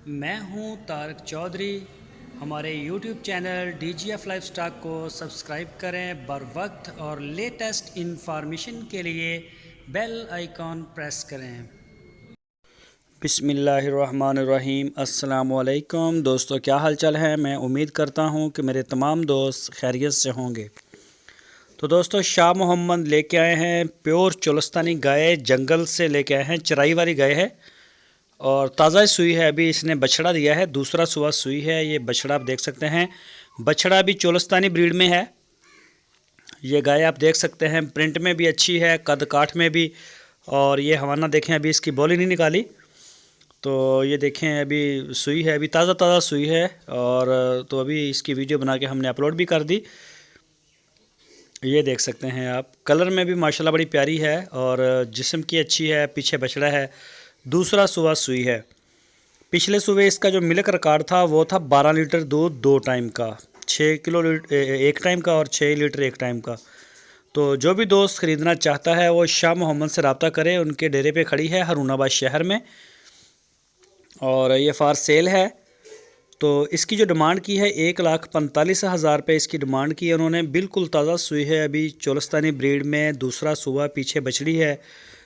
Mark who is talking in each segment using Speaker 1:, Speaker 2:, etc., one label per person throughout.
Speaker 1: میں ہوں طارق چودھری۔ ہمارے YouTube channel D G F life stock کو سبسکرائب کریں بر وقت اور لیٹسٹ انفارمیشن کے لیے بیل آئیکن پریس کریں۔ بسم اللہ الرحمن الرحیم۔ السلام علیکم دوستو، کیا حال چال ہے؟ میں امید کرتا ہوں کہ میرے تمام دوست خیریت سے ہوں گے۔ تو دوستو، شاہ محمد لے کے آئے ہیں پیور چولستانی گائے، جنگل سے لے کے آئے ہیں، چرائی والی گائے ہے اور تازہ سوئی ہے۔ ابھی اس نے بچڑا دیا ہے، دوسرا سوا سوئی ہے۔ یہ بچڑا آپ دیکھ سکتے ہیں، بچڑا بھی چولستانی بریڈ میں ہے۔ یہ گائے آپ دیکھ سکتے ہیں، پرنٹ میں بھی اچھی ہے، قد کاٹ میں بھی۔ اور یہ حوانہ دیکھیں، ابھی اس کی بولی نہیں نکالی، تو یہ دیکھیں ابھی سوئی ہے، ابھی تازہ تازہ سوئی ہے۔ اور تو ابھی اس کی ویڈیو بنا کے ہم نے اپلوڈ بھی کر دی۔ یہ دیکھ سکتے ہیں آپ، کلر میں بھی ماشاءاللہ بڑی پیاری ہے اور جسم کی اچھی ہے، پیچھے بچڑا ہے، دوسرا سوا سوئی ہے۔ پچھلے صبح اس کا جو ملک ریکارڈ تھا وہ تھا 12 لیٹر دودھ 2 ٹائم کا، 6 کلو ایک ٹائم کا اور 6 لیٹر ایک ٹائم کا۔ تو جو بھی دوست خریدنا چاہتا ہے وہ شاہ محمد سے رابطہ کرے، ان کے ڈیرے پہ کھڑی ہے ہارون آباد شہر میں، اور یہ فار سیل ہے۔ تو اس کی جو ڈیمانڈ کی ہے 1,45,000 روپے اس کی ڈیمانڈ کی ہے انہوں نے۔ بالکل تازہ سوئی ہے، ابھی چولستانی بریڈ میں، دوسرا سوا، پیچھے بچڑی ہے،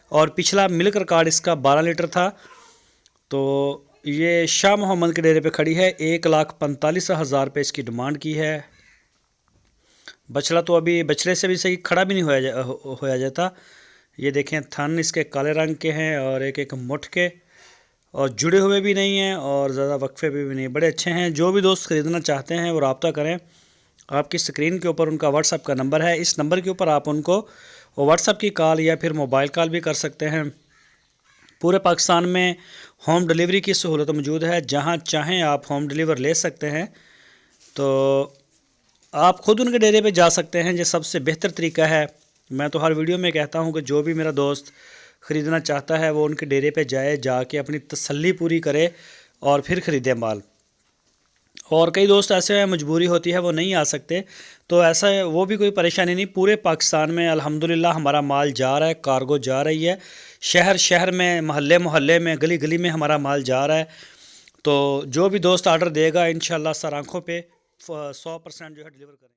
Speaker 1: اور پچھلا ملک ریکارڈ اس کا 12 لیٹر تھا۔ تو یہ شاہ محمد کے ڈیرے پہ کھڑی ہے، 1,45,000 روپے اس کی ڈیمانڈ کی ہے۔ بچڑا تو ابھی بچڑے سے بھی صحیح کھڑا بھی نہیں ہویا جاتا۔ یہ دیکھیں، تھن اس کے کالے رنگ کے ہیں اور ایک مٹھ کے، اور جڑے ہوئے بھی نہیں ہیں اور زیادہ وقفے بھی نہیں، بڑے اچھے ہیں۔ جو بھی دوست خریدنا چاہتے ہیں وہ رابطہ کریں۔ آپ کی اسکرین کے اوپر ان کا واٹس ایپ کا نمبر ہے، اس نمبر کے اوپر آپ ان کو واٹس ایپ کی کال یا پھر موبائل کال بھی کر سکتے ہیں۔ پورے پاکستان میں ہوم ڈیلیوری کی سہولت موجود ہے، جہاں چاہیں آپ ہوم ڈیلیور لے سکتے ہیں۔ تو آپ خود ان کے ڈیرے پہ جا سکتے ہیں، یہ سب سے بہتر طریقہ ہے۔ میں تو ہر ویڈیو میں کہتا ہوں کہ جو بھی میرا دوست خریدنا چاہتا ہے وہ ان کے ڈیرے پہ جائے، جا کے اپنی تسلی پوری کرے اور پھر خریدے مال۔ اور کئی دوست ایسے ہیں مجبوری ہوتی ہے وہ نہیں آ سکتے، تو ایسا وہ بھی کوئی پریشانی نہیں۔ پورے پاکستان میں الحمدللہ ہمارا مال جا رہا ہے، کارگو جا رہی ہے، شہر شہر میں، محلے محلے میں، گلی گلی میں ہمارا مال جا رہا ہے۔ تو جو بھی دوست آرڈر دے گا انشاءاللہ سر آنکھوں پہ 100% جو ہے ڈیلیور کریں۔